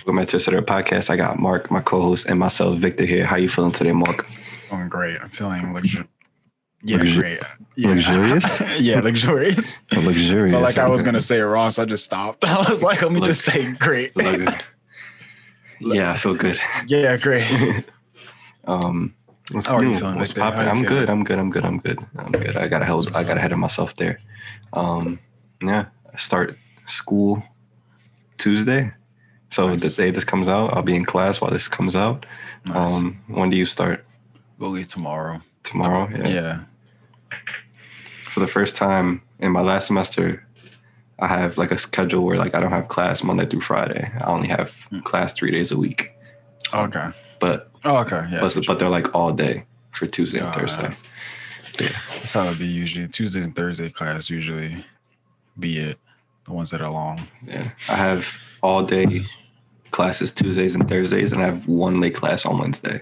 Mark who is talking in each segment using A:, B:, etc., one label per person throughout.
A: Welcome back to another podcast. I got Mark, my co-host, and myself, Victor here. How you feeling today, Mark?
B: Feeling great. I'm feeling great. Yeah.
A: Luxurious?
B: Yeah, luxurious.
A: Luxurious.
B: Felt like I was gonna say it wrong, so I just stopped. I was like, let me just say great.
A: Yeah, I feel good.
B: Yeah, great.
A: What's
B: How are
A: new?
B: you feeling,
A: What's
B: Victor?
A: popping?
B: How you
A: I'm
B: feeling?
A: good. I got ahead of myself there. Yeah, I start school Tuesday. So
B: Nice.
A: the day this comes out, I'll be in class while this comes out.
B: Nice.
A: When do you start?
B: We'll leave tomorrow.
A: Tomorrow?
B: Yeah.
A: For the first time in my last semester, I have like a schedule where like I don't have class Monday through Friday. I only have class 3 days a week.
B: Okay.
A: But
B: Yeah.
A: but they're like all day for Tuesday and
B: Oh,
A: Thursday. Yeah.
B: That's how it be usually. Tuesdays and Thursday class usually be it. The ones that are long.
A: Yeah. I have all day classes Tuesdays and Thursdays, and I have one late class on Wednesday.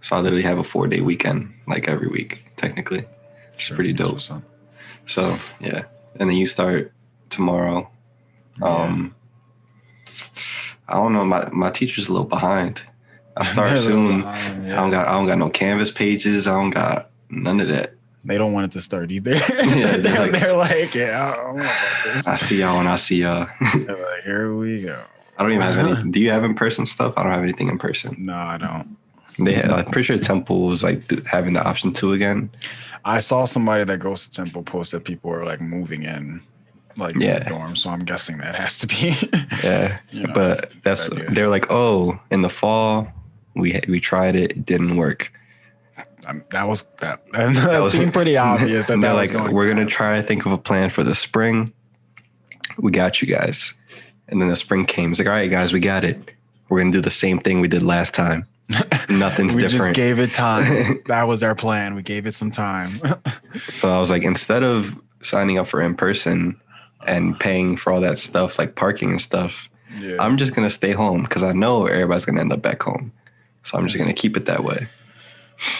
A: So I literally have a 4-day weekend like every week, technically. It's pretty dope. So yeah. And then you start tomorrow. I don't know. My teacher's a little behind. I start soon.
B: Yeah.
A: I don't got no Canvas pages. I don't got none of that.
B: They don't want it to start either.
A: Yeah,
B: they're like, yeah, I don't know about this.
A: I see y'all when I see y'all.
B: They're like, here we go.
A: I don't even have any. Do you have in-person stuff? I don't have anything in person.
B: No, I don't.
A: I'm pretty sure Temple was like having the option 2 again.
B: I saw somebody that goes to Temple post that people are like moving in, like to the dorm. So I'm guessing that has to be.
A: Yeah, but they're like, oh, in the fall we tried it, it didn't work.
B: That was seemed pretty obvious.
A: They're like, we're gonna try to think of a plan for the spring. We got you guys. And then the spring came. It's like, all right, guys, we got it. We're gonna do the same thing we did last time. Nothing's
B: we
A: different.
B: We just gave it time. That was our plan. We gave it some time.
A: So I was like, instead of signing up for in person and paying for all that stuff, like parking and stuff, I'm just gonna stay home because I know everybody's gonna end up back home. So I'm just gonna keep it that way.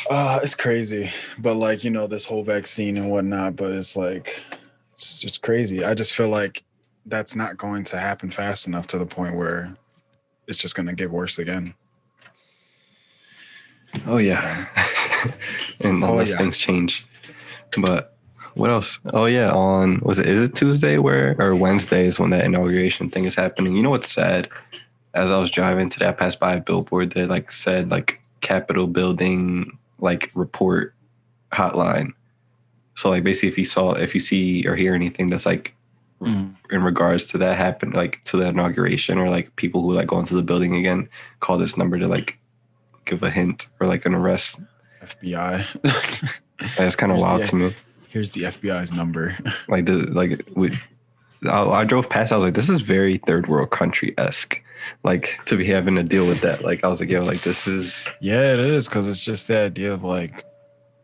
B: It's crazy, but like, this whole vaccine and whatnot, but it's like, it's just crazy. I just feel like that's not going to happen fast enough to the point where it's just going to get worse again.
A: Oh yeah. And unless things change. But what else? Oh yeah. Is it Tuesday or Wednesday is when that inauguration thing is happening? You know what's sad? As I was driving today, I passed by a billboard that like said like Capitol building like report hotline. So like basically if you see or hear anything that's like in regards to that happen, like to the inauguration or like people who like go into the building again, call this number to like give a hint or like an arrest.
B: FBI.
A: That's kind of wild to me.
B: Here's the FBI's number.
A: I drove past. I was like, this is very third world country-esque. Like to be having to deal with that. Like I was like, yo, like this is.
B: Yeah, it is because it's just the idea of like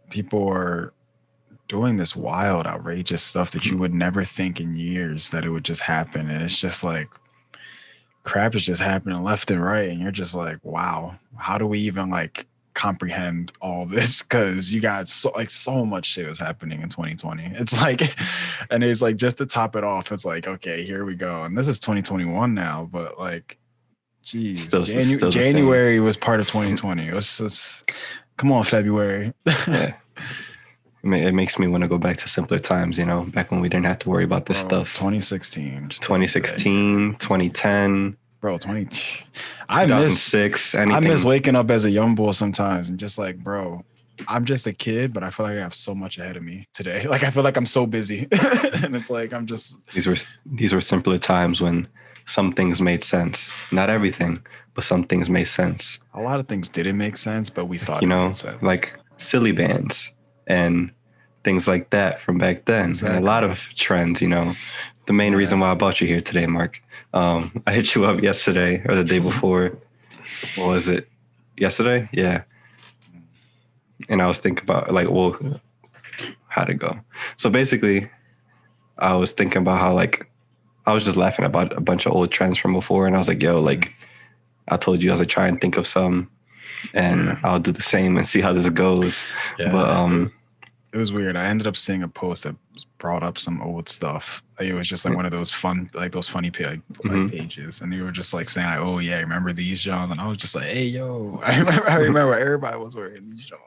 B: people are doing this wild, outrageous stuff that you would never think in years that it would just happen, and it's just like crap is just happening left and right, and you're just like, wow, how do we even like comprehend all this? Because you got so much shit was happening in 2020. It's like, and it's like just to top it off, it's like, okay, here we go, and this is 2021 now, but like, geez, still January was part of 2020. It was just, come on, February.
A: Yeah. It makes me want to go back to simpler times, back when we didn't have to worry about this stuff.
B: 2016.
A: 2010.
B: Bro,
A: 2006.
B: I miss waking up as a young boy sometimes and just like, bro, I'm just a kid, but I feel like I have so much ahead of me today. Like, I feel like I'm so busy. And it's like, I'm just...
A: These were simpler times when some things made sense. Not everything, but some things made sense.
B: A lot of things didn't make sense, but we thought it made sense.
A: Like silly bands and things like that from back then. Exactly. And a lot of trends, the main reason why I brought you here today, Mark. I hit you up yesterday or the day before. What was it? Yesterday? Yeah. And I was thinking about like, well, how'd it go? So basically I was thinking about how like, I was just laughing about a bunch of old trends from before. And I was like, yo, like I told you, I was like, try and think of some and I'll do the same and see how this goes. Yeah. But
B: it was weird. I ended up seeing a post that brought up some old stuff. Like, it was just like one of those fun, like those funny pages, and they were just like saying, like, "Oh yeah, remember these Johns?" And I was just like, "Hey yo, I remember everybody was wearing these Johns."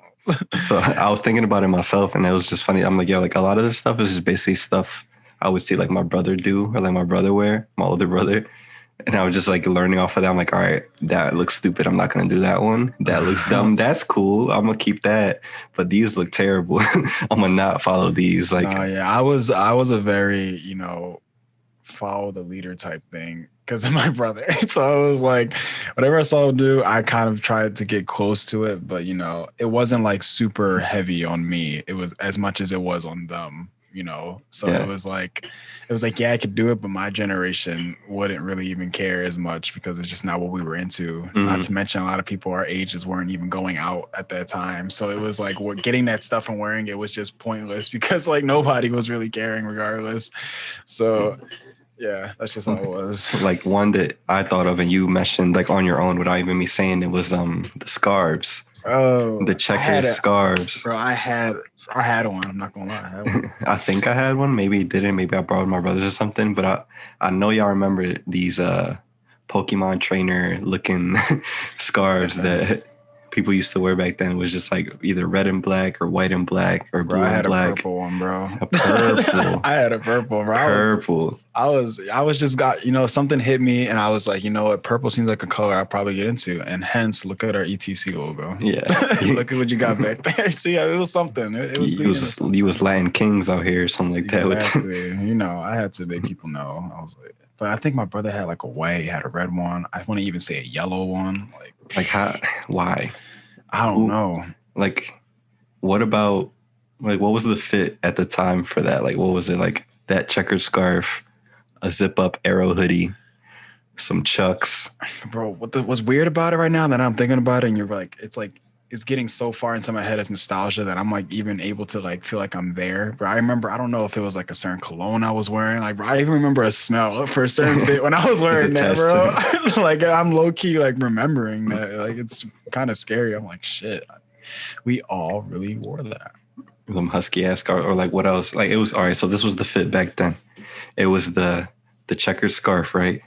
A: So I was thinking about it myself, and it was just funny. I'm like, yo, like a lot of this stuff is just basically stuff I would see like my brother do or like my brother wear, my older brother. And I was just like learning off of that. I'm like, all right, that looks stupid. I'm not gonna do that one. That looks dumb. That's cool. I'm gonna keep that. But these look terrible. I'm gonna not follow these. Like,
B: oh yeah, I was a very, follow the leader type thing because of my brother. So I was like, whatever I saw him do, I kind of tried to get close to it, but it wasn't like super heavy on me. It was as much as it was on them. So
A: Yeah.
B: it was like, yeah, I could do it, but my generation wouldn't really even care as much because it's just not what we were into. Not to mention a lot of people our ages weren't even going out at that time. So it was like, getting that stuff and wearing it was just pointless because like nobody was really caring regardless. So yeah, that's just how it was.
A: Like one that I thought of and you mentioned like on your own without even me saying it was the scarves.
B: Oh,
A: the checkers scarves.
B: Bro, I had one. I'm not gonna lie, I had one.
A: I think I had one. Maybe it didn't. Maybe I borrowed my brother's or something. But I know y'all remember these Pokemon trainer looking scarves that people used to wear back then. It was just like either red and black or white and black or blue and black.
B: I had a purple one, bro.
A: A purple.
B: I had a purple, bro.
A: Purple.
B: I was just got, something hit me and I was like, you know what? Purple seems like a color I'll probably get into. And hence, look at our ETC logo.
A: Yeah.
B: Look at what you got back there. See, it was something. It was
A: you was Latin Kings out here or something like that.
B: Exactly. I had to make people know. I was like, but I think my brother had like he had a red one. I want to even say a yellow one.
A: Like how? Why?
B: I don't know.
A: Like, what about, like, what was the fit at the time for that? Like, what was it? Like, that checkered scarf, a zip up arrow hoodie, some Chucks.
B: Bro, what's weird about it right now that I'm thinking about it and you're like, it's getting so far into my head as nostalgia that I'm like even able to like feel like I'm there. But I remember, I don't know if it was like a certain cologne I was wearing. Like, bro, I even remember a smell for a certain fit when I was wearing that, bro. Like, I'm low key like remembering that. Like, it's kind of scary. I'm like, shit, we all really wore that.
A: Them husky ass scarf, or like what else? Like, it was all right. So this was the fit back then. It was the checkered scarf, right?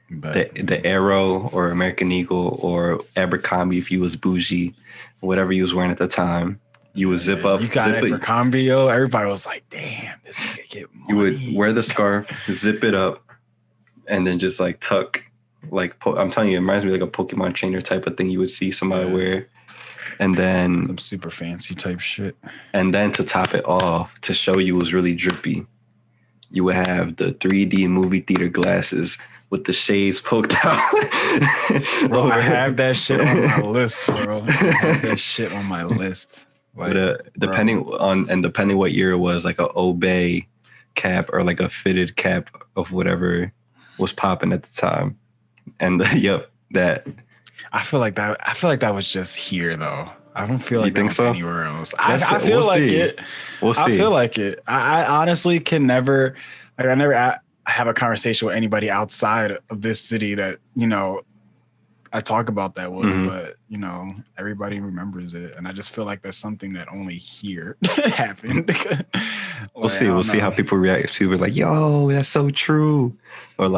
A: The Arrow or American Eagle or Abercrombie if you was bougie, whatever you was wearing at the time. You would zip up.
B: You got Abercrombie, yo. Everybody was like, damn, this nigga get money.
A: You would wear the scarf, zip it up, and then just like tuck. Like, I'm telling you, it reminds me like a Pokemon trainer type of thing you would see somebody wear. And then
B: some super fancy type shit.
A: And then to top it off, to show you it was really drippy, you would have the 3D movie theater glasses with the shades poked out.
B: Bro, I have that shit on my list, bro. I have that shit on my list. Like,
A: but depending what year it was, like a Obey cap or like a fitted cap of whatever was popping at the time. And that.
B: I feel like that was just here though. I don't feel like
A: that was
B: anywhere else. I feel like it.
A: We'll see.
B: I feel like it. I honestly can never, like, I never have a conversation with anybody outside of this city that, I talk about that with, but everybody remembers it. And I just feel like that's something that only here happened.
A: We'll see how people react to it. Like, yo, that's so true. Or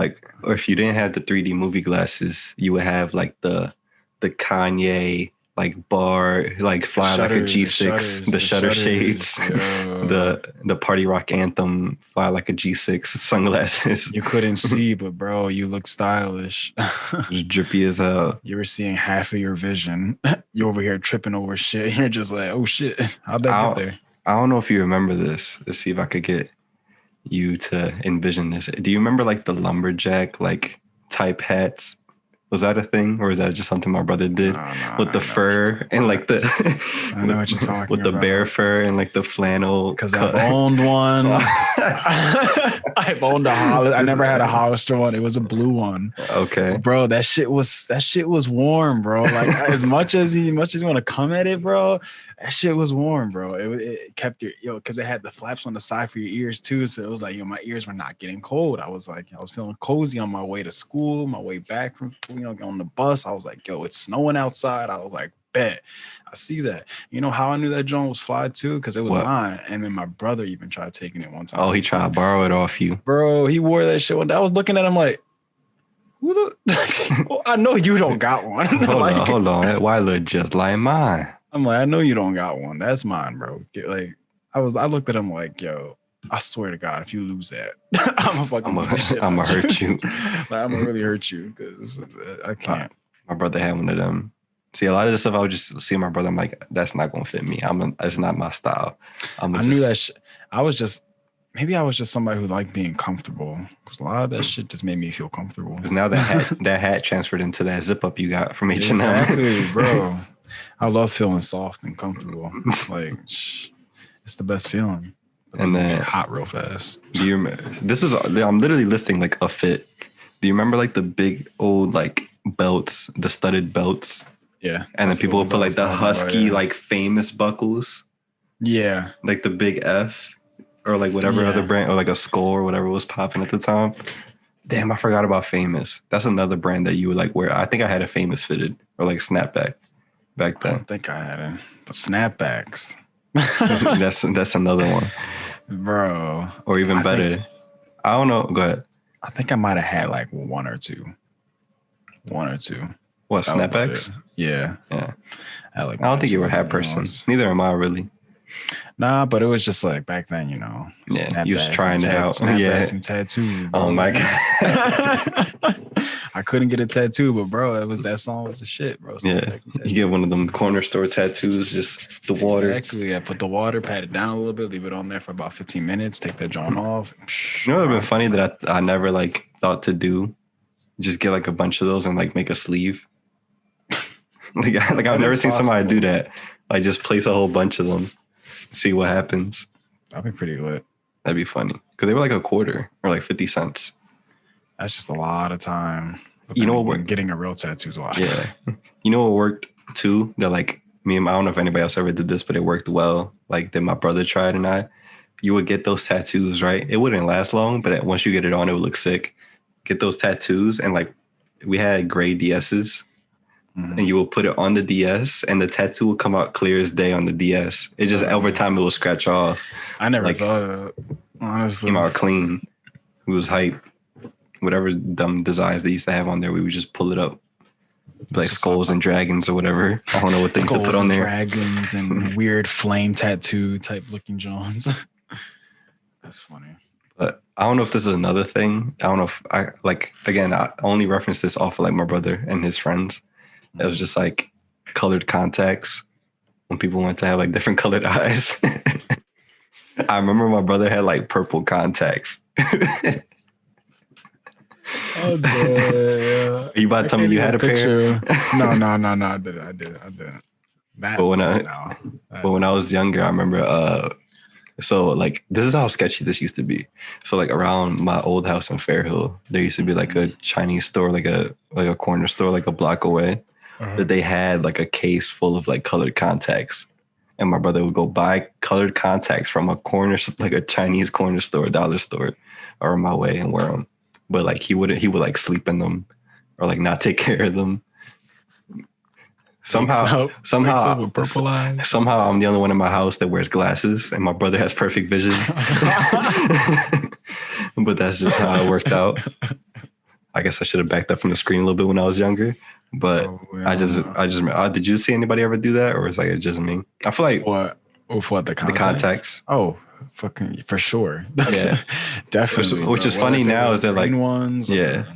A: if you didn't have the 3D movie glasses, you would have like the Kanye like bar, like fly like a G6, the shutter shades, the Party Rock Anthem fly like a G6 sunglasses.
B: You couldn't see, but bro, you look stylish.
A: Drippy as hell.
B: You were seeing half of your vision. You over here tripping over shit. You're just like, oh shit, how'd that get there?
A: I don't know if you remember this. Let's see if I could get you to envision this. Do you remember like the lumberjack like type hats? Was that a thing, or is that just something my brother did with the fur and like the?
B: I know what you're talking
A: with
B: about.
A: The bear fur and like the flannel.
B: Because I owned one. I've owned a Hollister. I never had a Hollister one. It was a blue one.
A: Okay,
B: bro, that shit was warm, bro. Like as much as you want to come at it, bro. That shit was warm, bro. It kept because it had the flaps on the side for your ears too. So it was like, my ears were not getting cold. I was feeling cozy on my way to school, my way back from, on the bus. I was like, yo, it's snowing outside. I was like, bet. I see that. You know how I knew that joint was fly too? Because it was mine. And then my brother even tried taking it one time.
A: Oh, he tried to borrow it off you.
B: Bro, he wore that shit. I was looking at him like, who the? Well, I know you don't got one.
A: Hold on. Why look just like mine?
B: I'm like, I know you don't got one. That's mine, bro. I looked at him like, yo, I swear to God, if you lose that, I'm gonna
A: hurt you.
B: I'm gonna really hurt you because I can't.
A: My brother had one of them. See, a lot of the stuff I would just see my brother. I'm like, that's not gonna fit me. It's not my style.
B: Knew that. Maybe I was just somebody who liked being comfortable because a lot of that shit just made me feel comfortable.
A: Because now that hat transferred into that zip up you got from H&M.
B: Exactly, bro. I love feeling soft and comfortable. Like, it's the best feeling.
A: And then
B: hot real fast.
A: Do you remember? I'm literally listing like a fit. Do you remember like the big old like belts, the studded belts?
B: Yeah.
A: And then people would put like the husky like famous buckles.
B: Yeah.
A: Like the big F or like whatever other brand or like a Skull or whatever was popping at the time. Damn, I forgot about Famous. That's another brand that you would like wear. I think I had a Famous fitted or like snapback back then.
B: I don't think I had it. But snapbacks.
A: That's another one.
B: Bro.
A: Or even better. I don't know. Go ahead.
B: I think I might have had like one or two.
A: What, snapbacks?
B: Yeah.
A: I don't think you were a hat person. Neither am I really.
B: Nah, but it was just like back then, you know.
A: Yeah, you was trying it out.
B: Snapbacks and tattoos.
A: Oh my God.
B: I couldn't get a tattoo, but bro, that song was the shit, bro.
A: Yeah, you get one of them corner store tattoos, just the water.
B: Exactly. I put the water, pat it down a little bit, leave it on there for about 15 minutes, take that joint off.
A: You know what would have been funny that I never like thought to do? Just get like a bunch of those and like make a sleeve. like I've never seen somebody do that. Like just place a whole bunch of them, see what happens.
B: That'd be pretty lit.
A: That'd be funny because they were like a quarter or like 50 cents.
B: That's just a lot of time. But
A: you know what?
B: Getting a real tattoo is a lot of time.
A: You know what worked too? That like I don't know if anybody else ever did this, but it worked well. Like that my brother tried and I. You would get those tattoos, right? It wouldn't last long, but once you get it on, it would look sick. Get those tattoos and like we had gray DSs. Mm-hmm. And you will put it on the DS and the tattoo will come out clear as day on the DS. It just over time it will scratch off.
B: I never thought of it, honestly.
A: Came out clean. It was hype. Whatever dumb designs they used to have on there, we would just pull it up. Like skulls and dragons or whatever. I don't know what things to put on there.
B: Dragons and weird flame tattoo type looking Johns. That's funny.
A: But I don't know if this is another thing. I don't know if I only reference this off of like my brother and his friends. It was just like colored contacts when people went to have like different colored eyes. I remember my brother had like purple contacts.
B: Oh, yeah.
A: Are you about to tell me you had a pair?
B: No. I didn't.
A: But when I was younger, I remember. So like this is how sketchy this used to be. So like around my old house in Fairhill, there used to be like a Chinese store, like a corner store, like a block away. That they had like a case full of like colored contacts, and my brother would go buy colored contacts from a corner, like a Chinese corner store, dollar store, around my way and wear them. But like he would like sleep in them or like not take care of them. Somehow I'm the only one in my house that wears glasses, and my brother has perfect vision. But that's just how it worked out. I guess I should have backed up from the screen a little bit when I was younger. But I just did you see anybody ever do that, or is like it just me? I feel like
B: what the contacts? Oh, fucking for sure.
A: Yeah,
B: definitely.
A: Which is funny now is that like
B: ones.
A: Yeah.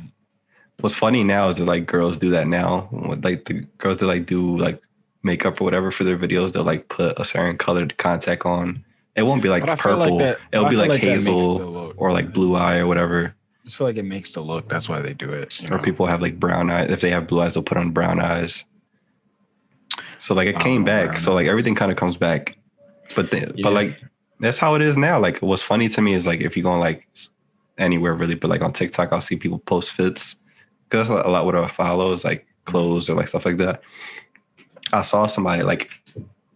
A: What's funny now is that like girls do that now. Like the girls that like do like makeup or whatever for their videos, they'll like put a certain colored contact on. It won't be like purple. It'll be like hazel or like blue eye or whatever.
B: I just feel like it makes the look. That's why they do it.
A: Or people have like brown eyes. If they have blue eyes, they'll put on brown eyes. So like it came back. So like everything kind of comes back. But like that's how it is now. Like what's funny to me is like if you go like anywhere really, but like on TikTok, I'll see people post fits. Because that's a lot what I follow is like clothes or like stuff like that. I saw somebody like,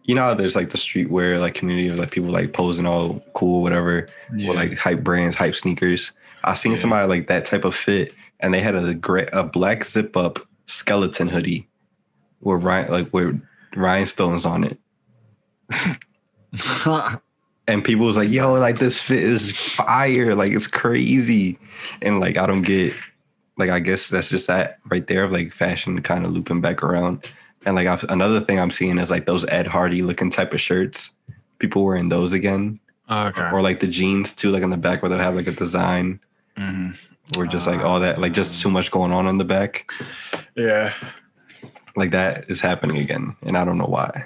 A: you know, there's like the streetwear like community of like people like posing all cool, whatever, with like hype brands, hype sneakers. I seen somebody like that type of fit, and they had a black zip up skeleton hoodie, where rhinestones on it. And people was like, yo, like this fit is fire. Like it's crazy. And like, I don't get, like, I guess that's just that right there of like fashion kind of looping back around. And like another thing I'm seeing is like those Ed Hardy looking type of shirts. People wearing those again.
B: Okay.
A: Or like the jeans too, like in the back where they'll have like a design. Or just like all that, like just too much going on in the back.
B: Yeah.
A: Like that is happening again. And I don't know why.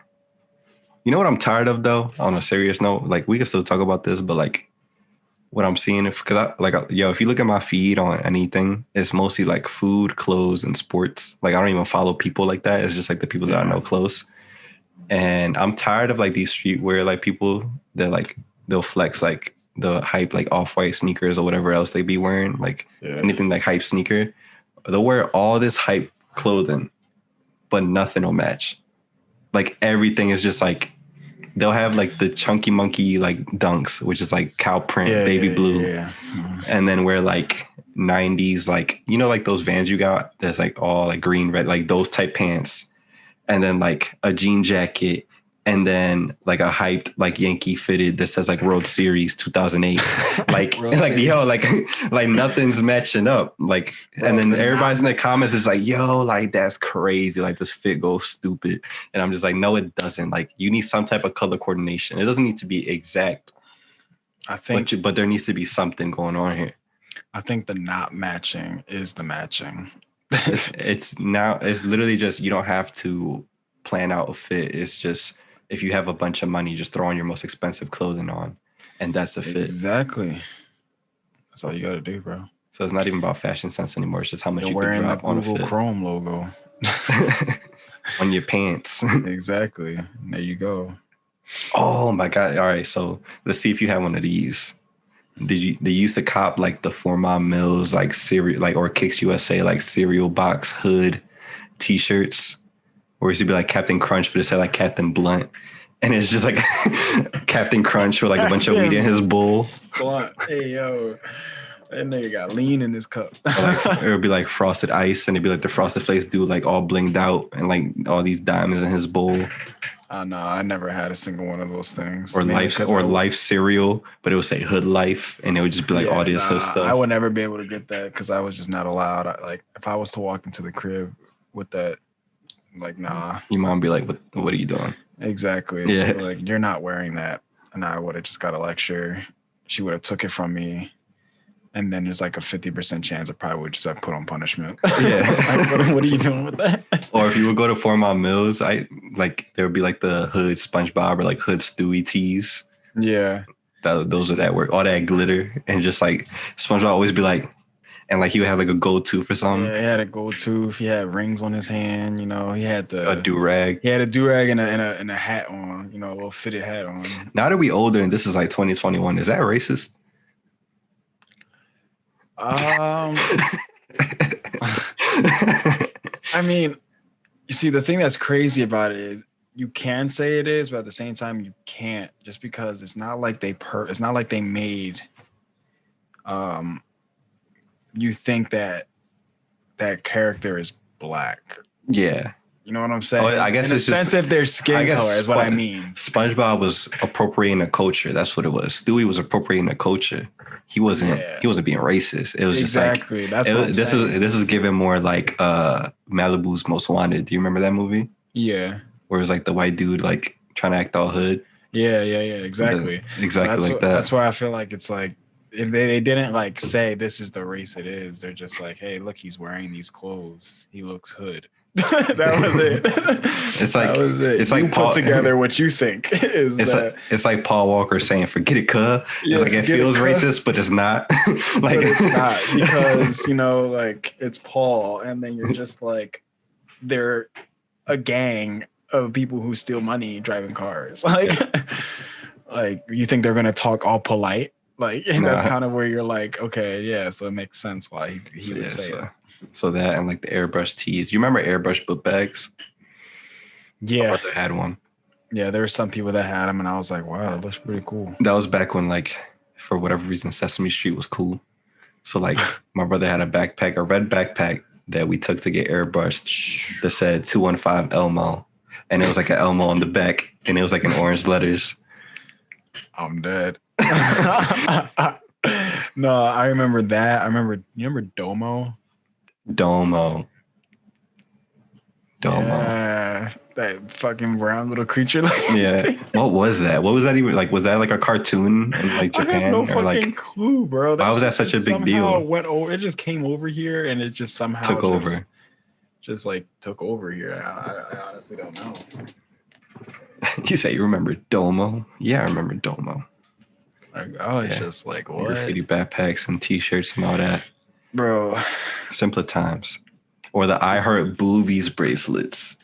A: You know what I'm tired of though? On a serious note, like we can still talk about this, but like what I'm seeing, if you look at my feed on anything, it's mostly like food, clothes, and sports. Like I don't even follow people like that. It's just like the people that I know close. And I'm tired of like these streetwear like people that like they'll flex like the hype like off-white sneakers or whatever else they be wearing, like anything like hype sneaker. They'll wear all this hype clothing, but nothing will match. Like everything is just like they'll have like the chunky monkey like dunks, which is like cow print, baby blue. And then wear like 90s, like, you know, like those Vans you got that's like all like green, red, like those type pants. And then like a jean jacket. And then like a hyped like Yankee fitted that says like World Series 2008. Like, yo, like nothing's matching up. Like, and then everybody's in the comments is like, yo, like that's crazy. Like this fit goes stupid. And I'm just like, no, it doesn't. Like you need some type of color coordination. It doesn't need to be exact. I think, but there needs to be something going on here.
B: I think the not matching is the matching.
A: It's literally just, you don't have to plan out a fit. It's just, if you have a bunch of money, just throw on your most expensive clothing on, and that's a fit.
B: Exactly. That's all you got to do, bro.
A: So it's not even about fashion sense anymore. It's just how much you can drop on a fit.
B: Google Chrome logo
A: on your pants.
B: Exactly. There you go.
A: Oh my God! All right, so let's see if you have one of these. They used to cop like the 4 Mile Mills like cereal, like, or Kicks USA like cereal box hood T-shirts. Or it used to be like Captain Crunch, but it said like Captain Blunt. And it's just like Captain Crunch with like a bunch of weed in his bowl.
B: Blunt. Hey, yo. That nigga got lean in his cup.
A: It would be like Frosted Ice, and it'd be like the Frosted Flakes dude like all blinged out and like all these diamonds in his bowl.
B: No, I never had a single one of those things.
A: Or Life cereal, but it would say Hood Life, and it would just be like all this hood stuff.
B: I would never be able to get that because I was just not allowed. Like if I was to walk into the crib with that, like, nah.
A: Your mom be like, what are you doing?
B: Exactly. Yeah. So, like, you're not wearing that. And I would have just got a lecture. She would have took it from me. And then there's like a 50% chance I probably would just have put on punishment. Yeah. Like, what are you doing with that?
A: Or if you would go to 4 Mile Mills, there would be like the Hood SpongeBob or like Hood Stewie tees.
B: Yeah.
A: Those are that work. All that glitter. And just like SpongeBob always be like, and like he would have like a go-to for something.
B: Yeah, he had a go-to. He had rings on his hand, you know. He had
A: a do-rag.
B: He had a do-rag and a hat on, you know, a little fitted hat on.
A: Now that we older and this is like 2021, is that racist?
B: I mean, you see, the thing that's crazy about it is you can say it is, but at the same time you can't, just because it's not like they made you think that character is black.
A: Yeah.
B: You know what I'm saying?
A: I guess
B: in a sense of their skin color is what I mean.
A: SpongeBob was appropriating a culture. That's what it was. Stewie was appropriating a culture. He wasn't being racist. It was
B: exactly.
A: Just like, that's what this is given more like Malibu's Most Wanted. Do you remember that movie?
B: Yeah.
A: Where it was like the white dude like trying to act all hood.
B: Yeah, exactly.
A: That.
B: That's why I feel like it's like if they didn't like say this is the race it is, they're just like, hey, look, he's wearing these clothes. He looks hood. That was it.
A: It's like it's
B: you
A: like
B: put together what you think is
A: it's like Paul Walker saying, "Forget it, cuh." It's like it feels racist, but it's not.
B: Like but it's not because like it's Paul, and then you're just like they're a gang of people who steal money driving cars. Like you think they're gonna talk all polite? Like that's kind of where you're like, okay, yeah, so it makes sense why he would say that.
A: So that and like the airbrush tees. You remember airbrush book bags?
B: Yeah.
A: My brother had one.
B: Yeah, there were some people that had them, and I was like, wow, that looks pretty cool.
A: That was back when, like, for whatever reason, Sesame Street was cool. So, like, my brother had a red backpack that we took to get airbrushed that said 215 Elmo. and it was like an Elmo on the back, and it was like in orange letters.
B: I'm dead. No, I remember that. You remember Domo?
A: Domo.
B: Yeah, that fucking brown little creature.
A: Yeah. What was that? What was that even like? Was that like a cartoon in like Japan?
B: I have no
A: or
B: fucking
A: like
B: clue, bro.
A: why was that such a big deal?
B: It went over. It just came over here, and it just somehow
A: took over.
B: Just like took over here. I honestly don't know.
A: You say you remember Domo? Yeah, I remember Domo.
B: Like, oh, it's just like what?
A: Graffiti backpacks and T-shirts and all that,
B: bro.
A: Simpler times. Or the I Heart Boobies bracelets.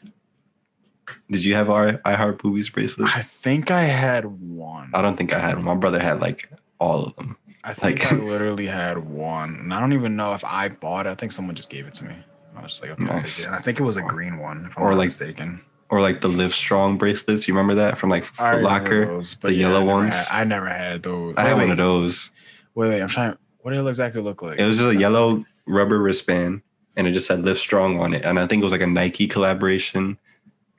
A: Did you have our I Heart Boobies bracelet?
B: I think I had one.
A: I don't think I had one. My brother had like all of them.
B: I think I literally had one. And I don't even know if I bought it. I think someone just gave it to me. I was just like, okay, nice. And I think it was a green one, if I'm not mistaken.
A: Or like the Live Strong bracelets. You remember that from like Foot Locker?
B: Those,
A: the yellow ones.
B: I never had those.
A: I had one of those.
B: Wait, I'm trying. What did it exactly look like?
A: It was just a yellow rubber wristband. And it just said Live Strong on it. And I think it was like a Nike collaboration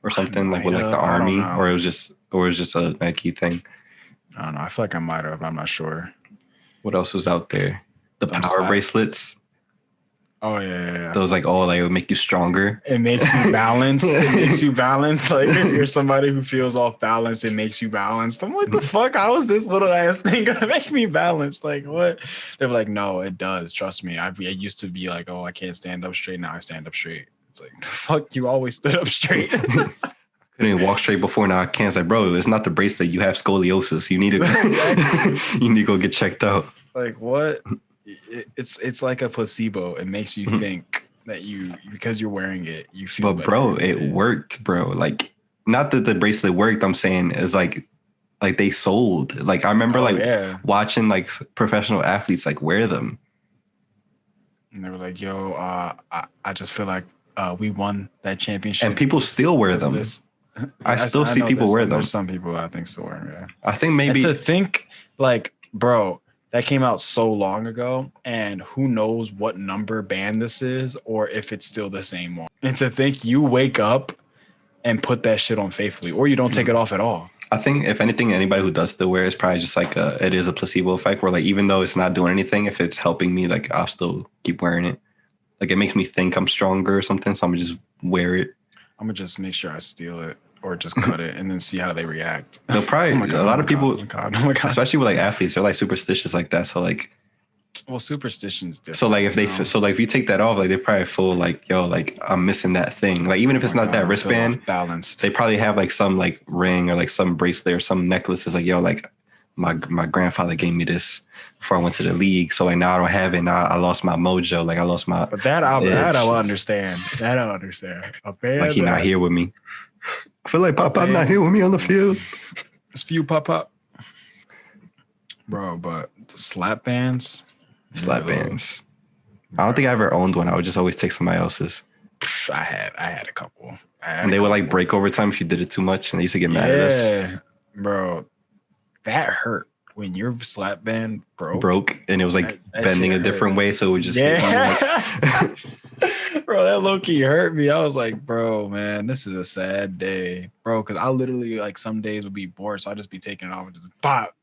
A: or something like with like the Army, or it was just a Nike thing.
B: I don't know. I feel like I might have. I'm not sure.
A: What else was out there? The power bracelets.
B: Oh yeah.
A: Those like, oh, like it would make you stronger.
B: It makes you balanced. It makes you balanced. Like if you're somebody who feels off balance, it makes you balanced. I'm like, the fuck? How is this little ass thing gonna make me balanced? Like what? They were like, no, it does. Trust me. I used to be like, oh, I can't stand up straight. Now I stand up straight. It's like, fuck, you always stood up straight.
A: Couldn't even walk straight before. Now I can't. It's like, bro, it's not the bracelet. You have scoliosis. You need to you need to go get checked out.
B: Like what? It's like a placebo. It makes you think that because you're wearing it, you feel.
A: But bro, it worked, bro. Like, not that the bracelet worked. I'm saying is like they sold. Like I remember watching like professional athletes like wear them.
B: And they were like, "Yo, I just feel like we won that championship."
A: And people still wear them. I still see people wear them.
B: There's some people I think still wear them. Yeah.
A: I think maybe
B: and to think like, bro. That came out so long ago, and who knows what number band this is or if it's still the same one. And to think you wake up and put that shit on faithfully, or you don't take it off at all.
A: I think if anything, anybody who does still wear it is probably just like it is a placebo effect where like even though it's not doing anything, if it's helping me, like I'll still keep wearing it. Like it makes me think I'm stronger or something, so I'm gonna just wear it.
B: I'm gonna just make sure I steal it. Or just cut it and then see how they react.
A: They'll probably a lot of people, especially with like athletes, they're like superstitious like that. So like,
B: well, superstition's different.
A: So like if you take that off, like they probably feel like, yo, like I'm missing that thing. Like even if it's not that wristband,
B: balanced.
A: They probably have like some like ring or like some bracelet or some necklace. It's like, yo, like my grandfather gave me this before I went to the league. So like now I don't have it. Now I lost my mojo. Like I lost my.
B: But that I will understand. That I understand. A band
A: like he's not here with me. I feel like Pop not here with me on the field.
B: It's for you, Pop. Bro, but the slap bands.
A: I don't think I ever owned one. I would just always take somebody else's.
B: I had a couple.
A: And they would like break over time if you did it too much, and they used to get mad at us. Yeah,
B: bro. That hurt when your slap band broke
A: and it was like that bending a different way, so it would just
B: Bro, that low-key hurt me. I was like, bro, man, this is a sad day. Bro, because I literally, like, some days would be bored, so I'd just be taking it off and just pop,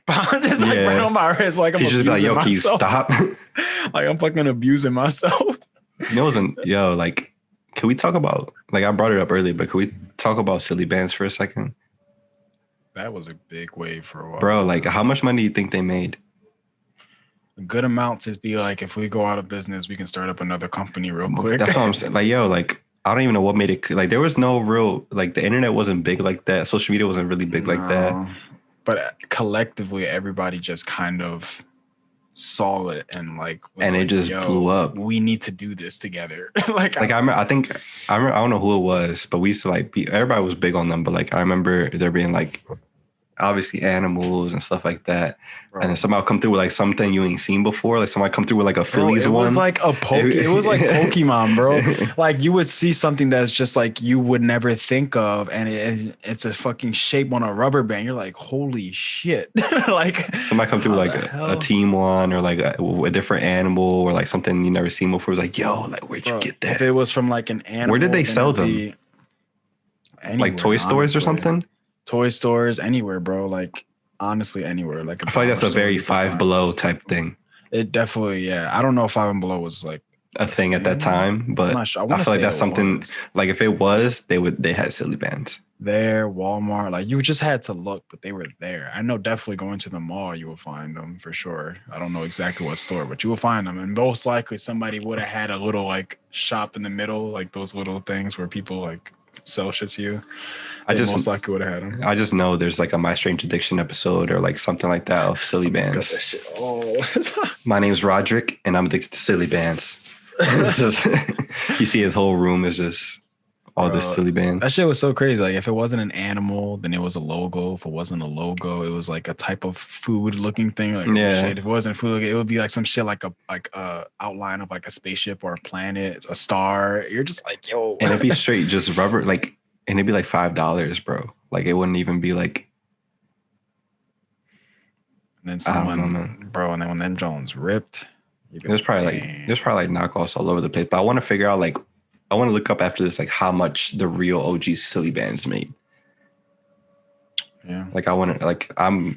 B: just like right on my wrist. Like, I'm just be like, yo, myself. Can you stop? Like, I'm fucking abusing myself.
A: Like, can we talk about, like, I brought it up earlier, but can we talk about silly bands for a second?
B: That was a big wave for a while.
A: Bro, like, how much money do you think they made?
B: A good amount to be like, if we go out of business, we can start up another company real quick.
A: That's what I'm saying. Like, yo, like, I don't even know what made it. Like, there was no real, like, the internet wasn't big like that. Social media wasn't really big like that.
B: But collectively, everybody just kind of saw it and like,
A: and it just blew up.
B: We need to do this together.
A: I don't know who it was, but we used to like everybody was big on them. But like, I remember there being like, obviously animals and stuff like that. Right. And then somehow come through with like something you ain't seen before. Like somebody come through with like a Phillies one.
B: It was like it was like Pokemon, bro. Like you would see something that's just like you would never think of, and it's a fucking shape on a rubber band. You're like, holy shit. Like
A: somebody come through with like a team one or like a different animal or like something you never seen before. It's like, yo, like where'd you get that?
B: If it was from like an animal,
A: where did they sell them?
B: anywhere,
A: like toy stores or
B: honestly.
A: something.
B: Toy stores, anywhere, bro. Like honestly, anywhere. Like
A: I feel like that's a
B: dollar store,
A: very
B: you can
A: Five
B: find
A: Below
B: it.
A: type thing,
B: It definitely, yeah. I don't know if Five and Below was like
A: a thing at that time,
B: I'm
A: but
B: not sure. I
A: I
B: want to
A: feel like
B: say
A: that's
B: it
A: something.
B: was
A: Like if it was, they had silly bands.
B: there. Walmart, like you just had to look, but they were there. I know definitely going to the mall, you will find them for sure. I don't know exactly what store, but you will find them, and most likely somebody would have had a little like shop in the middle, like those little things where people like sell shit to you.
A: I
B: They
A: just
B: most likely would have had them.
A: I just know there's like a My Strange Addiction episode or like something like that of silly
B: Got that
A: bands.
B: shit. Oh,
A: My name's Roderick, and I'm addicted to silly bands. It's just you see his whole room is just all this
B: Bro,
A: silly band.
B: that shit was so crazy. Like if it wasn't an animal, then it was a logo. If it wasn't a logo, it was like a type of food looking thing. Like
A: Yeah.
B: shit. If it wasn't food, it would be like some shit like a outline of like a spaceship or a planet, a star. You're just like, yo.
A: And it'd be straight just rubber, like, and it'd be like $5, bro. Like it wouldn't even be like,
B: And then
A: I don't know,
B: someone,
A: man.
B: bro, and then when them Jones ripped, you'd be
A: There's probably
B: "Damn."
A: like knockoffs all over the place. But I want to figure out like I want to look up after this like how much the real OG silly bands made.
B: Yeah.
A: Like I want to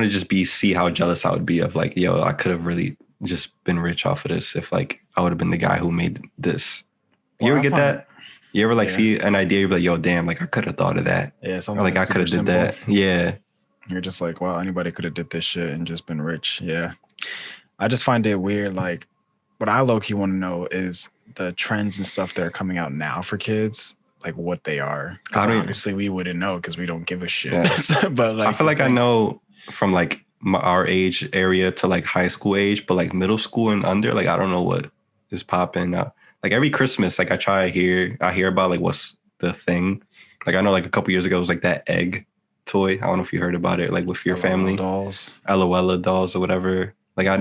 A: just see how jealous I would be of like, yo, I could have really just been rich off of this if like I would have been the guy who made this. You
B: Well,
A: ever
B: I
A: get
B: find-
A: that? You ever like
B: Yeah.
A: see an idea, you're like, yo, damn, like I could have thought of that.
B: Yeah,
A: Or
B: something
A: like I
B: that's
A: could have
B: super
A: did that.
B: simple.
A: Yeah.
B: You're just like, wow, anybody could have did this shit and just been rich. Yeah. I just find it weird. Like, what I low key want to know is the trends and stuff that are coming out now for kids, like what they are.
A: I
B: Because
A: don't-
B: obviously we wouldn't know because we don't give a shit.
A: Yeah.
B: So, but like,
A: I feel like I know from like our age area to like high school age, but like middle school and under, like I don't know what is popping. Like every Christmas, like I hear about like what's the thing. Like I know like a couple years ago it was like that egg toy. I don't know if you heard about it, like with your family,
B: dolls.
A: LOL dolls or whatever. Like I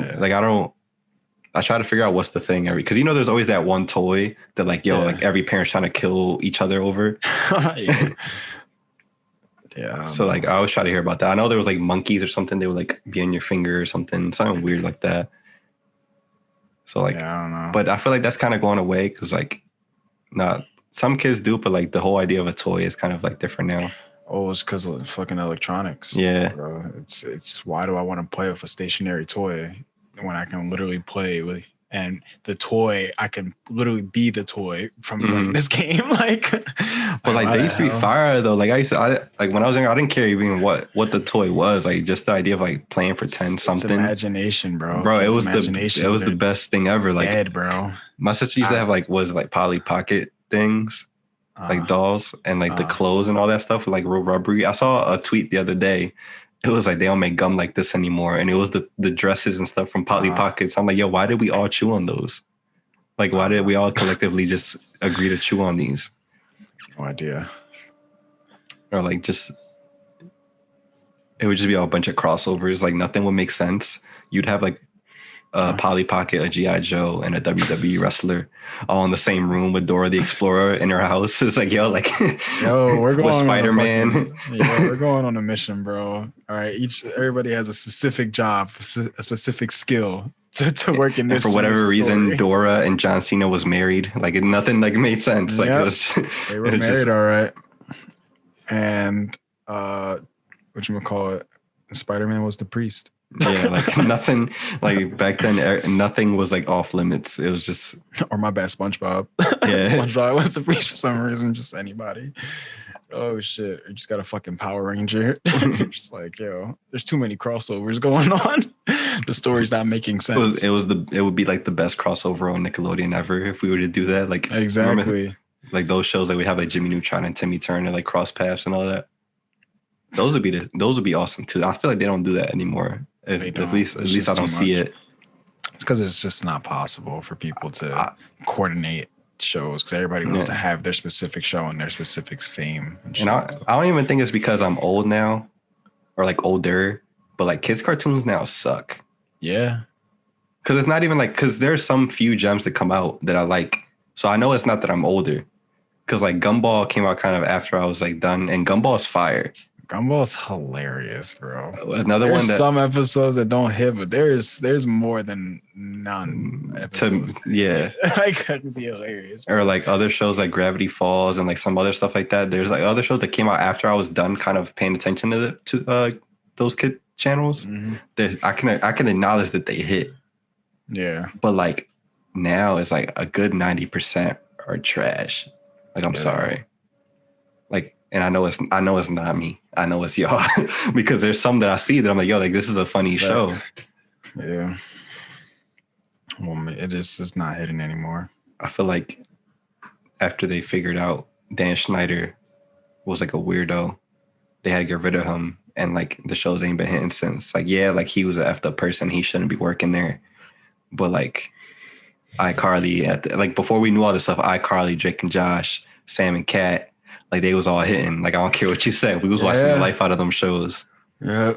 A: try to figure out what's the thing because you know there's always that one toy that like yo
B: Yeah.
A: like every parent's trying to kill each other over.
B: yeah. Yeah. I don't
A: So
B: know.
A: like I always try to hear about that. I know there was like monkeys or something. They would like be on your finger or something weird like that. So like,
B: yeah, I don't know.
A: but I feel like that's kind of going away because like, not some kids do, but like the whole idea of a toy is kind of like different now.
B: Oh, it's because of fucking electronics.
A: Yeah.
B: Bro. It's why do I want to play with a stationary toy when I can literally play with and the toy I can literally be the toy from playing this game. Like,
A: But like
B: why
A: they
B: the
A: used to be
B: hell?
A: fire though. Like like when I was younger, I didn't care even what the toy was. Like just the idea of like playing pretend
B: It's
A: something.
B: imagination, bro.
A: Bro, it
B: It's
A: was
B: imagination.
A: it was the
B: They're
A: best thing ever. Like
B: dead, bro.
A: my sister used to have like Polly Pocket things. Like dolls and like the clothes and all that stuff were like real rubbery. I saw a tweet the other day. It was like they don't make gum like this anymore, and it was the dresses and stuff from Polly Pockets. I'm like, yo, why did we all chew on those? Like, why did we all collectively just agree to chew on these?
B: no idea.
A: Or like just it would just be a bunch of crossovers. Like nothing would make sense. You'd have like a Polly Pocket, a G.I. Joe, and a WWE wrestler all in the same room with Dora the Explorer in her house. It's like, yo, like,
B: Yo, we're going
A: with
B: on a
A: Spider-Man.
B: fucking- yeah, we're going on a mission, bro. All right, everybody has a specific job, a specific skill to work in
A: And
B: this.
A: for whatever
B: this
A: reason,
B: story.
A: Dora and John Cena was married. Like nothing like made sense. Like
B: Yep.
A: it was
B: They were
A: it was
B: married,
A: just-
B: all right. And whatchamacallit, Spider-Man was the priest.
A: yeah, like nothing like back then nothing was like off limits. It was just
B: Or my bad, SpongeBob.
A: Yeah.
B: SpongeBob was the priest for some reason, just anybody. Oh shit. You just got a fucking Power Ranger. Just like, yo, there's too many crossovers going on. The story's not making sense.
A: it would be like the best crossover on Nickelodeon ever if we were to do that. Like
B: Exactly.
A: remember, like those shows that we have like Jimmy Neutron and Timmy Turner like cross paths and all that. Those would be awesome too. I feel like they don't do that anymore.
B: They
A: At
B: don't.
A: least
B: It's
A: I
B: just
A: don't
B: too
A: see
B: much.
A: it.
B: It's because it's just not possible for people to coordinate shows because everybody wants to have their specific show and their specific fame.
A: And I don't even think it's because I'm old now or like older, but like kids cartoons now suck.
B: Yeah.
A: Cause it's not even like, cause there's some few gems that come out that I like. So I know it's not that I'm older. Cause like Gumball came out kind of after I was like done and Gumball's fire.
B: Gumball's hilarious, bro.
A: Another
B: There's
A: one that
B: some episodes that don't hit, but there's more than none episodes. Like that could be hilarious.
A: Bro. Or like other shows like Gravity Falls and like some other stuff like that. There's like other shows that came out after I was done kind of paying attention to those kid channels. Mm-hmm. I can acknowledge that they hit.
B: Yeah.
A: But like now it's like a good 90% are trash. Like I'm sorry. Like, and I know it's not me. I know it's y'all because there's some that I see that I'm like, yo, like this is a funny show.
B: Yeah. Well, it just is not hitting anymore.
A: I feel like after they figured out Dan Schneider was like a weirdo, they had to get rid of him, and like the shows ain't been hitting since. Like, yeah, like he was an effed up person. He shouldn't be working there. But like iCarly, like before we knew all this stuff, iCarly, Drake and Josh, Sam and Cat, like they was all hitting. Like I don't care what you said, we was watching the life out of them shows.
B: Yeah.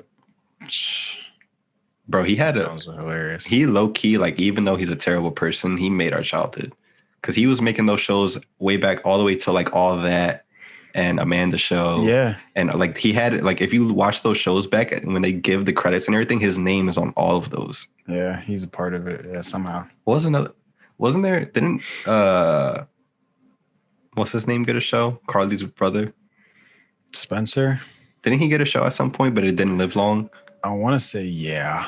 A: Bro, that was
B: hilarious.
A: He low key, like even though he's a terrible person, he made our childhood because he was making those shows way back all the way to like All That and Amanda Show.
B: Yeah,
A: and like he had like if you watch those shows back when they give the credits and everything, his name is on all of those.
B: Yeah, he's a part of it. Yeah, somehow.
A: Wasn't there? Didn't what's his name get a show? Carly's brother,
B: Spencer.
A: Didn't he get a show at some point? But it didn't live long.
B: I want to say yeah.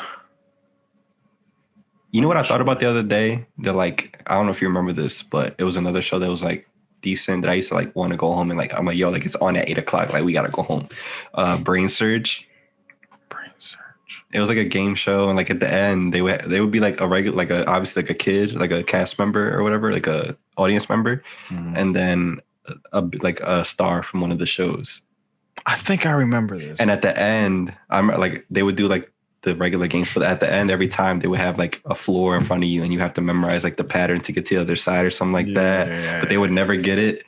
A: You know what I thought about the other day? That like I don't know if you remember this, but it was another show that was like decent that I used to like want to go home and like I'm like, yo, like it's on at 8:00, like we gotta go home. Brain Surge. It was like a game show, and like at the end they would be like a regular, like a obviously like a kid, like a cast member or whatever, like a audience member, and then like a star from one of the shows.
B: I think I remember this.
A: And at the end, I'm like they would do like the regular games, but at the end, every time they would have like a floor in front of you, and you have to memorize like the pattern to get to the other side or something like that. Yeah, but they would never get it.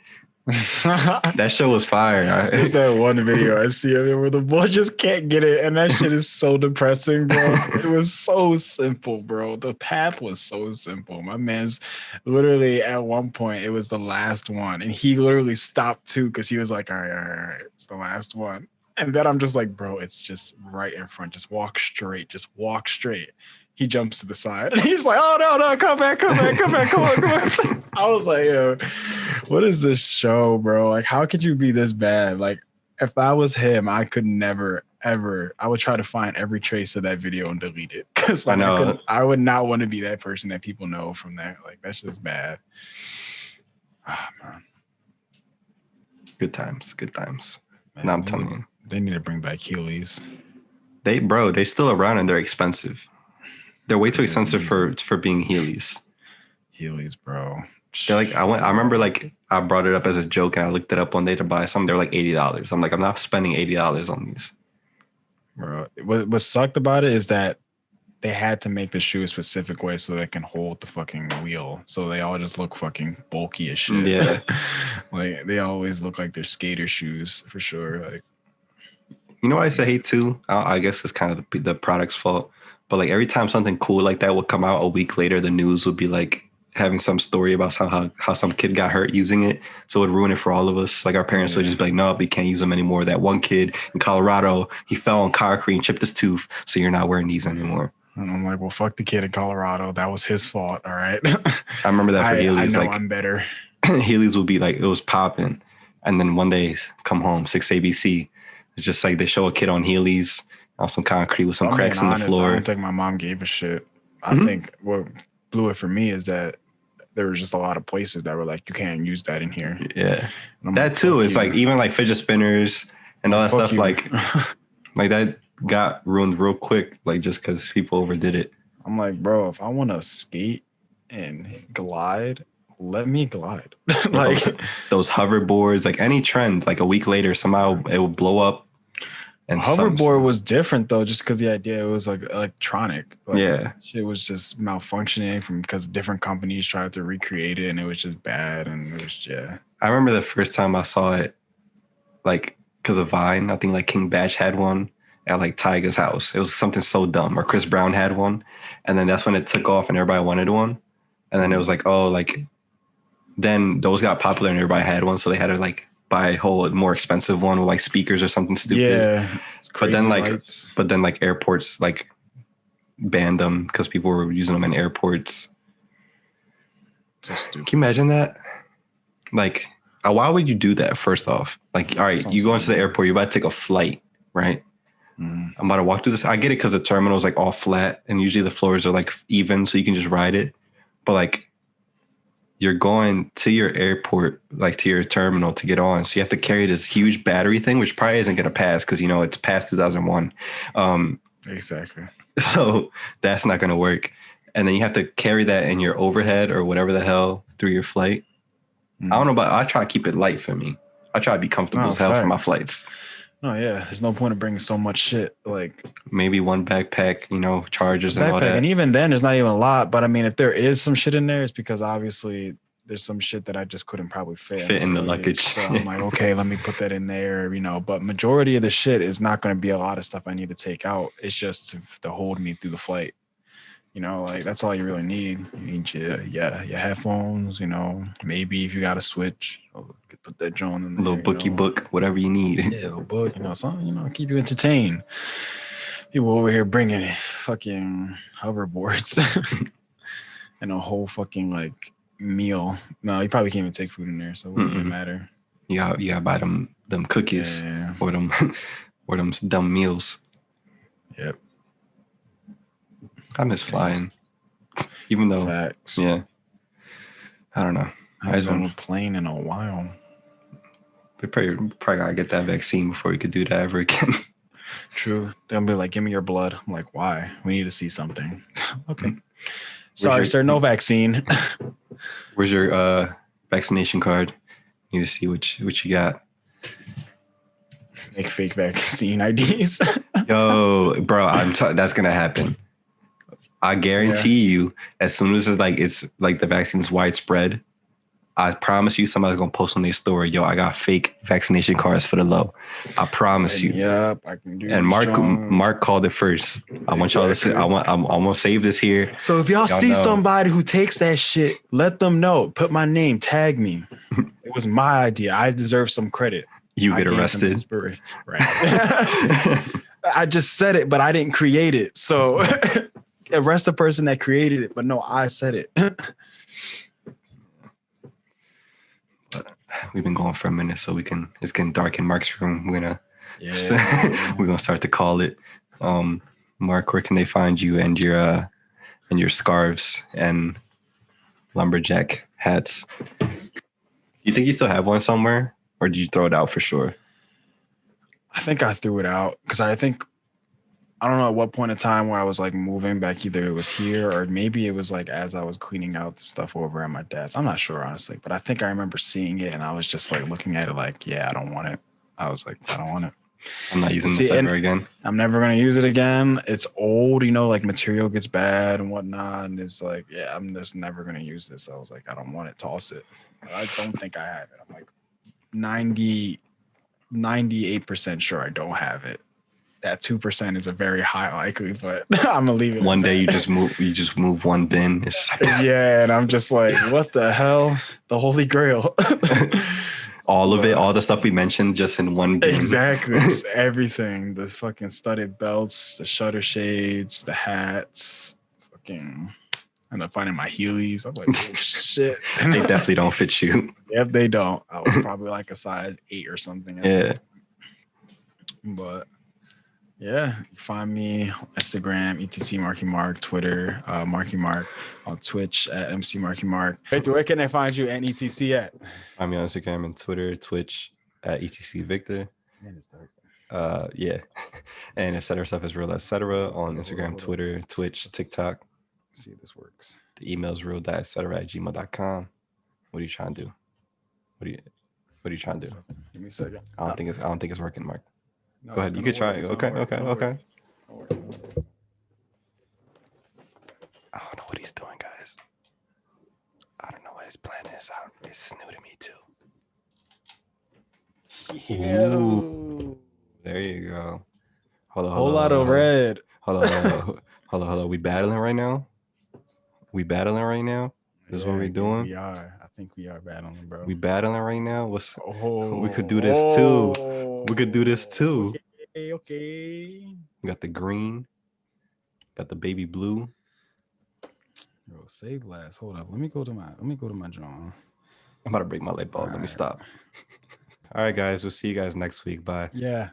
A: That show was fire.
B: There's that one video I see of it where the boy just can't get it, and that shit is so depressing, bro. It was so simple, bro. The path was so simple. My man's literally at one point it was the last one, and he literally stopped too because he was like, all right, it's the last one. And then I'm just like, bro, it's just right in front. Just walk straight. Just walk straight. He jumps to the side and he's like, oh, no, come back. Come on. I was like, yo, what is this show, bro? Like, how could you be this bad? Like, if I was him, I could never, ever, I would try to find every trace of that video and delete it. Because like, I would not want to be that person that people know from that. Like, that's just bad. Ah, man.
A: Good times.
B: Man,
A: and I'm telling you.
B: They need to bring back Heelys.
A: They're still around and they're expensive. They're way too expensive for being Heelys.
B: Heelys, bro.
A: They're like I remember like I brought it up as a joke and I looked it up one day to buy some. They're like $80. I'm like, I'm not spending $80 on these.
B: Bro, what sucked about it is that they had to make the shoe a specific way so they can hold the fucking wheel. So they all just look fucking bulky as shit.
A: Yeah.
B: Like they always look like they're skater shoes for sure. Like,
A: you know what I used to hate too? I guess it's kind of the product's fault. But like every time something cool like that would come out a week later, the news would be like having some story about how some kid got hurt using it. So it would ruin it for all of us. Like our parents would just be like, no, we can't use them anymore. That one kid in Colorado, he fell on concrete and chipped his tooth. So you're not wearing these anymore.
B: And I'm like, well, fuck the kid in Colorado. That was his fault. All right.
A: I remember that for Heelys.
B: I know I'm better.
A: Heelys would be like, it was popping. And then one day come home, 6 ABC. It's just like they show a kid on Heelys on some concrete with some cracks in the floor.
B: I don't think my mom gave a shit. I think what blew it for me is that there was just a lot of places that were like, you can't use that in here.
A: Yeah. That like, too is like even like fidget spinners and all that stuff like that got ruined real quick, like just because people overdid it.
B: I'm like, bro, if I want to skate and glide, let me glide. Like
A: those hoverboards, like any trend, like a week later, somehow it will blow up.
B: And hoverboard was different though, just because the idea it was like electronic. Like, it was just malfunctioning because different companies tried to recreate it, and it was just bad. And it was
A: I remember the first time I saw it, like because of Vine. I think like King Batch had one at like Tyga's house. It was something so dumb. Or Chris Brown had one, and then that's when it took off and everybody wanted one. And then it was like, oh, like then those got popular and everybody had one, so they had to like buy a whole more expensive one with like speakers or something stupid.
B: Yeah.
A: But then like,
B: lights.
A: but then like airports like banned them because people were using them in airports.
B: So stupid.
A: Can you imagine that? Like, why would you do that? First off, like, all right, you go into the airport, you're about to take a flight, right? I'm about to walk through this. I get it because the terminal is like all flat, and usually the floors are like even, so you can just ride it. But like, you're going to your airport, like to your terminal to get on, so you have to carry this huge battery thing, which probably isn't gonna pass because it's past 2001.
B: Exactly.
A: So that's not gonna work. And then you have to carry that in your overhead or whatever the hell through your flight. I don't know, but I try to keep it light for me. I try to be comfortable as hell for my flights.
B: No, yeah. There's no point in bringing so much shit. Like
A: maybe one backpack, chargers and all that.
B: And even then, there's not even a lot. But I mean, if there is some shit in there, it's because obviously there's some shit that I just couldn't probably fit
A: in the luggage.
B: So I'm like, okay, let me put that in there, But majority of the shit is not going to be a lot of stuff I need to take out. It's just to hold me through the flight. Like that's all you really need. You need your headphones, maybe if you got a switch, put that joint in there.
A: Little bookie book, whatever you need.
B: Yeah, little book, something, keep you entertained. People over here bringing fucking hoverboards and a whole fucking like meal. No, you probably can't even take food in there, so it wouldn't even matter.
A: You gotta buy them cookies or them dumb meals.
B: Yep.
A: I miss flying, even though,
B: Facts.
A: Yeah, I don't know.
B: I haven't been on a plane in a while.
A: We probably gotta get that vaccine before we could do that ever again.
B: True. They'll be like, give me your blood. I'm like, why? We need to see something. Okay. Sorry, sir, no vaccine.
A: Where's your vaccination card? Need to see what you got.
B: Make fake vaccine IDs.
A: Yo, bro, that's gonna happen. I guarantee you, as soon as it's like the vaccine is widespread, I promise you somebody's gonna post on their story, yo, I got fake vaccination cards for the low. I promise you.
B: Yep, I can do it.
A: And Mark called it first. I want y'all to see. I'm gonna save this here.
B: So if y'all see somebody who takes that shit, let them know. Put my name, tag me. It was my idea. I deserve some credit.
A: You get arrested.
B: Right. I just said it, but I didn't create it. So arrest the person that created it, but no, I said it.
A: We've been going for a minute, so it's getting dark in Mark's room. We're gonna start to call it. Mark, where can they find you and your scarves and lumberjack hats? You think you still have one somewhere, or did you throw it out for sure?
B: I think I threw it out because I don't know at what point in time where I was like moving back, either it was here or maybe it was like as I was cleaning out the stuff over at my dad's. I'm not sure, honestly, but I think I remember seeing it and I was just like looking at it like, yeah, I don't want it. I was like, I don't want it.
A: I'm not using this ever again.
B: I'm never going to use it again. It's old, like material gets bad and whatnot. And it's like, yeah, I'm just never going to use this. I was like, I don't want it. Toss it. I don't think I have it. I'm like 98% sure I don't have it. That 2% is a very high likely, but I'm gonna leave it.
A: One day you just move one bin. It's just like,
B: yeah, and I'm just like, what the hell? The Holy Grail.
A: All of it, all the stuff we mentioned, just in one bin.
B: Exactly, just everything. The fucking studded belts, the shutter shades, the hats, fucking. I end up finding my Heelys. I'm like, oh shit.
A: They definitely don't fit you.
B: Yep, they don't. I was probably like a size 8 or something.
A: Yeah.
B: But yeah, you find me on Instagram, ETT Marky Mark, Twitter, Marky Mark, on Twitch at MC Marky Mark. Where can I find you and ETC at?
A: I'm on Instagram and Twitter, Twitch at ETC Victor.
B: Man, it's dark.
A: Yeah. And etc. stuff is real, etc. on Instagram, Twitter, Twitch, TikTok.
B: Let's see if this works.
A: The email is real.etc@gmail.com. What are you trying to do? What are you trying to do?
B: Give me a second.
A: I don't think it's working, Mark.
B: No,
A: go ahead. You could try it. Okay. I don't know what he's doing, guys. I don't know what his plan is. It's new to me too.
B: Ew.
A: There you go. Hold on.
B: Whole lot of red.
A: Hold on. We battling right now? This is what we
B: I guess
A: doing?
B: we are. I think we are battling, bro.
A: We battling right now?
B: Oh,
A: We could do this too. We could do this too.
B: Okay.
A: We got the green, got the baby blue.
B: Bro, save last. Hold up. Let me go to my drawing.
A: I'm about to break my light bulb. Let me stop. All right, guys. We'll see you guys next week. Bye.
B: Yeah.